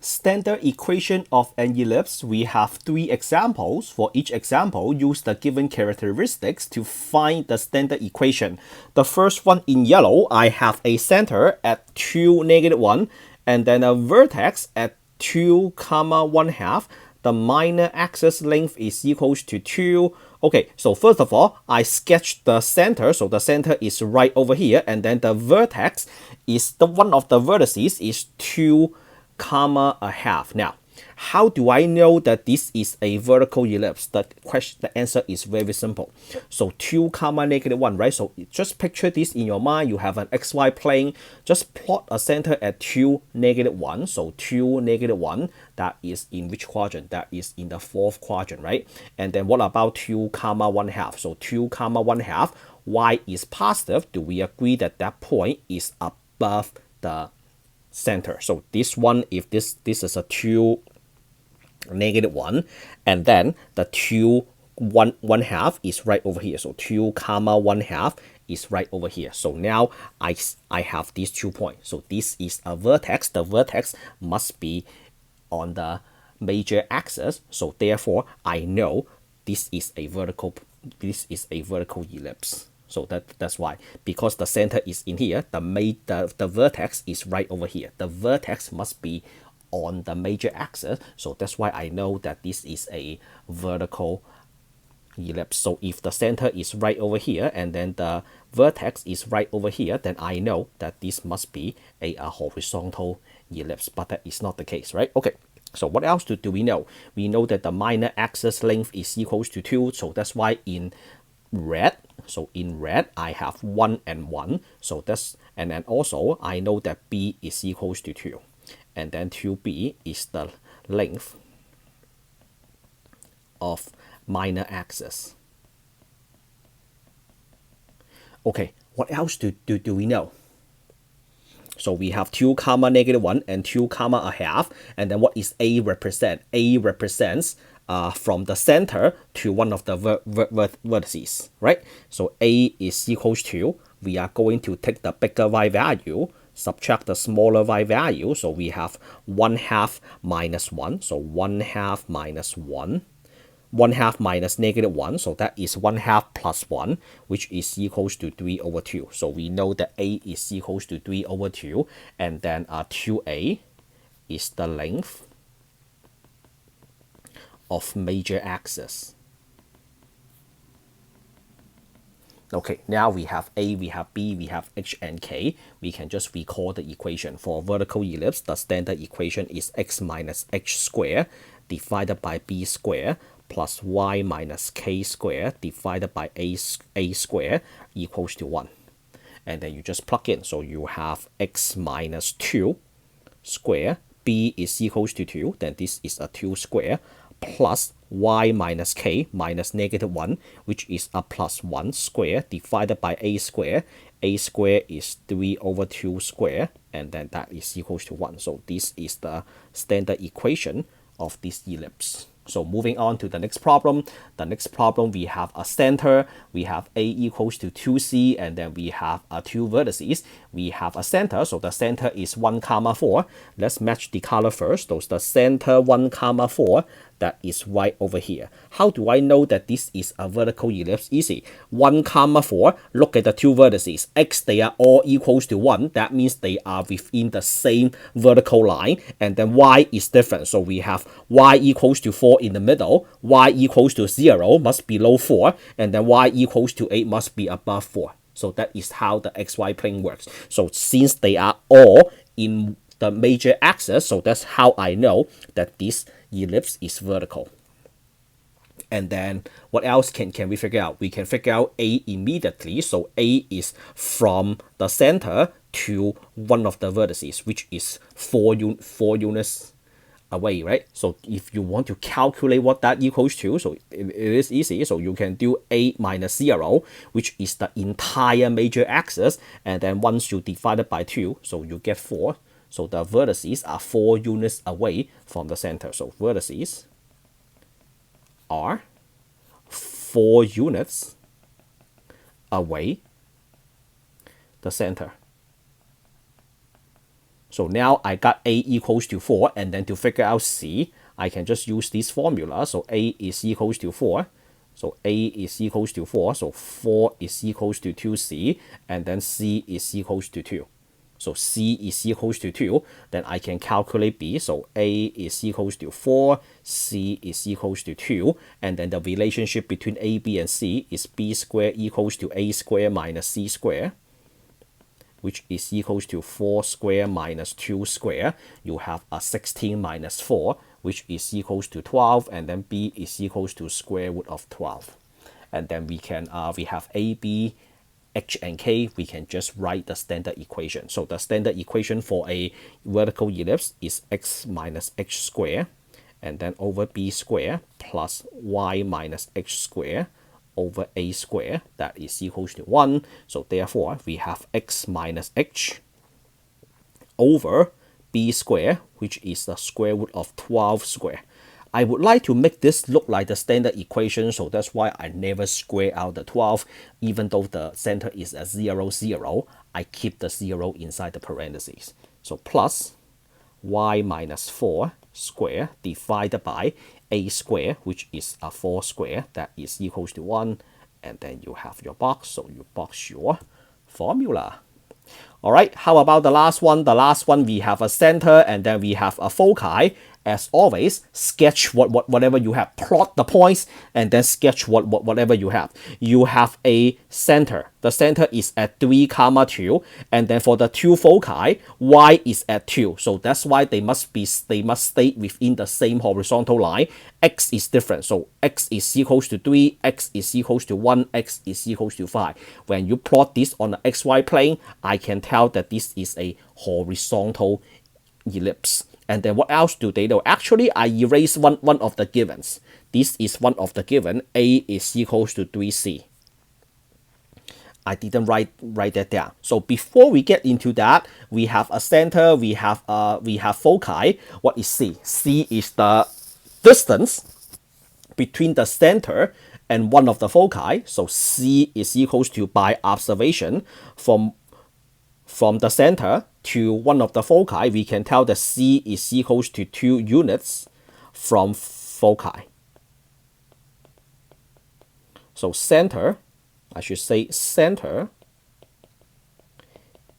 Standard equation of an ellipse, we have 3 examples. For each example, use the given characteristics to find the standard equation. The first one in yellow, I have a center at 2, -1, and then a vertex at 2, 1/2. The minor axis length is equals to 2. Okay, so first of all, I sketched the center. So the center is right over here, and then the vertex is the one of the vertices is 2, 1/2. Now, how do I know that this is a vertical ellipse? The answer is very simple. So 2, -1, right? So just picture this in your mind. You have an xy plane. Just plot a center at 2, -1. So 2, -1, that is in which quadrant? That is in the 4th quadrant, right? And then what about 2, 1/2? So 2, 1/2, y is positive. Do we agree that that point is above the center? So this one, if this is a 2, -1, and then the 2, 1/2 is right over here. So 2, 1/2 is right over here. So now I have these 2 points. So this is a vertex. The vertex must be on the major axis. So therefore, I know this is a vertical ellipse. So that's why, because the center is in here, the vertex is right over here. The vertex must be on the major axis. So that's why I know that this is a vertical ellipse. So if the center is right over here and then the vertex is right over here, then I know that this must be a horizontal ellipse. But that is not the case, right? Okay. So what else do we know? We know that the minor axis length is equals to 2. So that's why in red, I have 1 and 1. So that's, and then also I know that B is equals to 2. And then 2b is the length of minor axis. Okay, what else do we know? So we have 2, -1 and 2, 1/2. And then what is A represent? A represents from the center to one of the vertices, right? So A is equals to, we are going to take the bigger y value, subtract the smaller y value. So we have 1/2 minus 1. So 1/2 minus 1. 1/2 minus -1. So that is 1/2 plus 1, which is equals to 3 over 2. So we know that A is equals to 3 over 2. And then 2A is the length of major axis. Okay, now we have A, we have B, we have H and K. We can just recall the equation. For vertical ellipse, the standard equation is x minus h squared divided by b squared plus y minus k squared divided by a squared equals to 1. And then you just plug in. So you have x minus 2 square, b is equals to 2, then this is a 2 square, plus y minus k minus -1, which is a plus 1 square divided by a square. A square is 3 over 2 square, and then that is equals to 1. So this is the standard equation of this ellipse. So moving on to the next problem. The next problem, we have a center. We have A equals to 2c, and then we have 2 vertices. We have a center, so the center is 1, 4. Let's match the color first. So the center 1, 4, that is right over here. How do I know that this is a vertical ellipse? Easy. 1, 4, look at the 2 vertices. X, they are all equals to 1. That means they are within the same vertical line. And then Y is different. So we have Y equals to 4 in the middle. Y equals to 0 must be below 4. And then Y equals to 8 must be above 4. So that is how the XY plane works. So since they are all in the major axis, so that's how I know that this ellipse is vertical. And then what else can we figure out? We can figure out A immediately. So A is from the center to one of the vertices, which is 4 units away, right? So if you want to calculate what that equals to, so it is easy. So you can do A minus 0, which is the entire major axis. And then once you divide it by 2, so you get 4. So the vertices are 4 units away from the center. So vertices are 4 units away the center. So now I got A equals to 4, and then to figure out C, I can just use this formula. So A is equals to 4. So A is equals to 4. So 4 is equals to 2C, and then C is equals to 2. So C is equals to 2. Then I can calculate B. So A is equals to 4, C is equals to 2. And then the relationship between A, B, and C is B squared equals to A squared minus C squared, which is equals to 4 square minus 2 square. You have a 16 minus 4, which is equals to 12, and then B is equals to square root of 12. And then we have A, B, H, and K. We can just write the standard equation. So the standard equation for a vertical ellipse is x minus h square, and then over B square plus y minus h square over A square, that is equals to 1. So therefore, we have x minus h over B square, which is the square root of 12 square. I would like to make this look like the standard equation, so that's why I never square out the 12. Even though the center is at 0, 0, I keep the 0 inside the parentheses. So plus y minus 4 square divided by A square, which is a 4 square, that is equals to 1. And then you have your box, so you box your formula. All right, how about the last one? The last one, we have a center, and then we have a foci. As always, sketch whatever you have. Plot the points, and then sketch whatever you have. You have a center. The center is at 3, 2, and then for the two foci, y is at 2. So that's why they must stay within the same horizontal line. X is different. So x is equals to 3, x is equals to 1, x is equals to 5. When you plot this on the xy plane, I can tell that this is a horizontal ellipse. And then what else do they know? Actually, I erased one of the givens. This is one of the given. A is equals to 3C. I didn't write that down. So before we get into that, we have a center, we have foci. What is C? C is the distance between the center and one of the foci. So C is equals to, by observation, from the center to one of the foci, we can tell that C is equals to 2 units from foci. So center, I should say center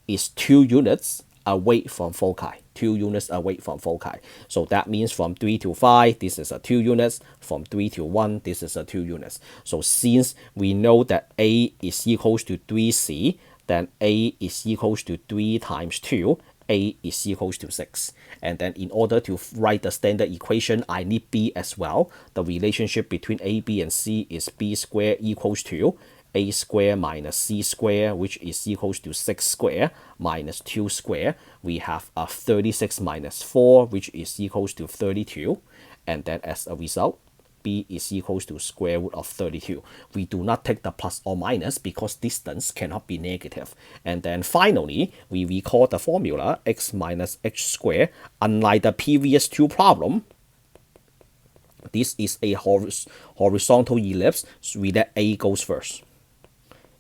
is 2 units away from foci. 2 units away from foci. So that means from 3 to 5, this is a 2 units. From 3 to 1, this is a 2 units. So since we know that A is equals to 3C, then A is equals to 3 times 2, A is equals to 6. And then in order to write the standard equation, I need B as well. The relationship between A, B, and C is B squared equals to A square minus C square, which is equals to 6 square minus 2 square. We have a 36 minus 4, which is equals to 32. And then as a result, B is equals to square root of 32. We do not take the plus or minus because distance cannot be negative. And then finally, we recall the formula x minus h squared. Unlike the previous two problem, this is a horizontal ellipse, so we let A goes first.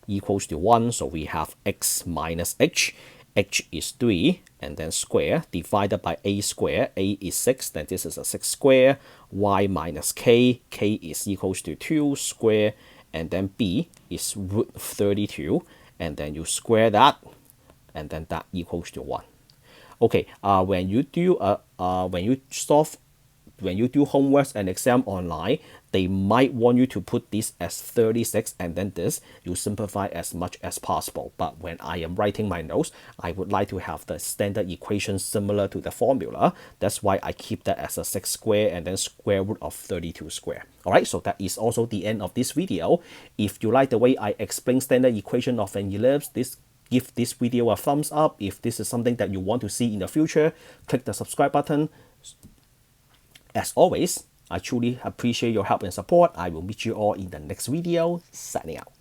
Equals to 1, so we have x minus h. H is 3, and then square divided by A square. A is 6, then this is a 6 square. Y minus K. K is equals to 2 square, and then B is root 32, and then you square that, and then that equals to 1. Okay, when you do homeworks and exam online, they might want you to put this as 36 and then this. You simplify as much as possible. But when I am writing my notes, I would like to have the standard equation similar to the formula. That's why I keep that as a 6 square and then square root of 32 square. Alright, so that is also the end of this video. If you like the way I explain standard equation of an ellipse, give this video a thumbs up. If this is something that you want to see in the future, click the subscribe button. As always, I truly appreciate your help and support. I will meet you all in the next video. Signing out.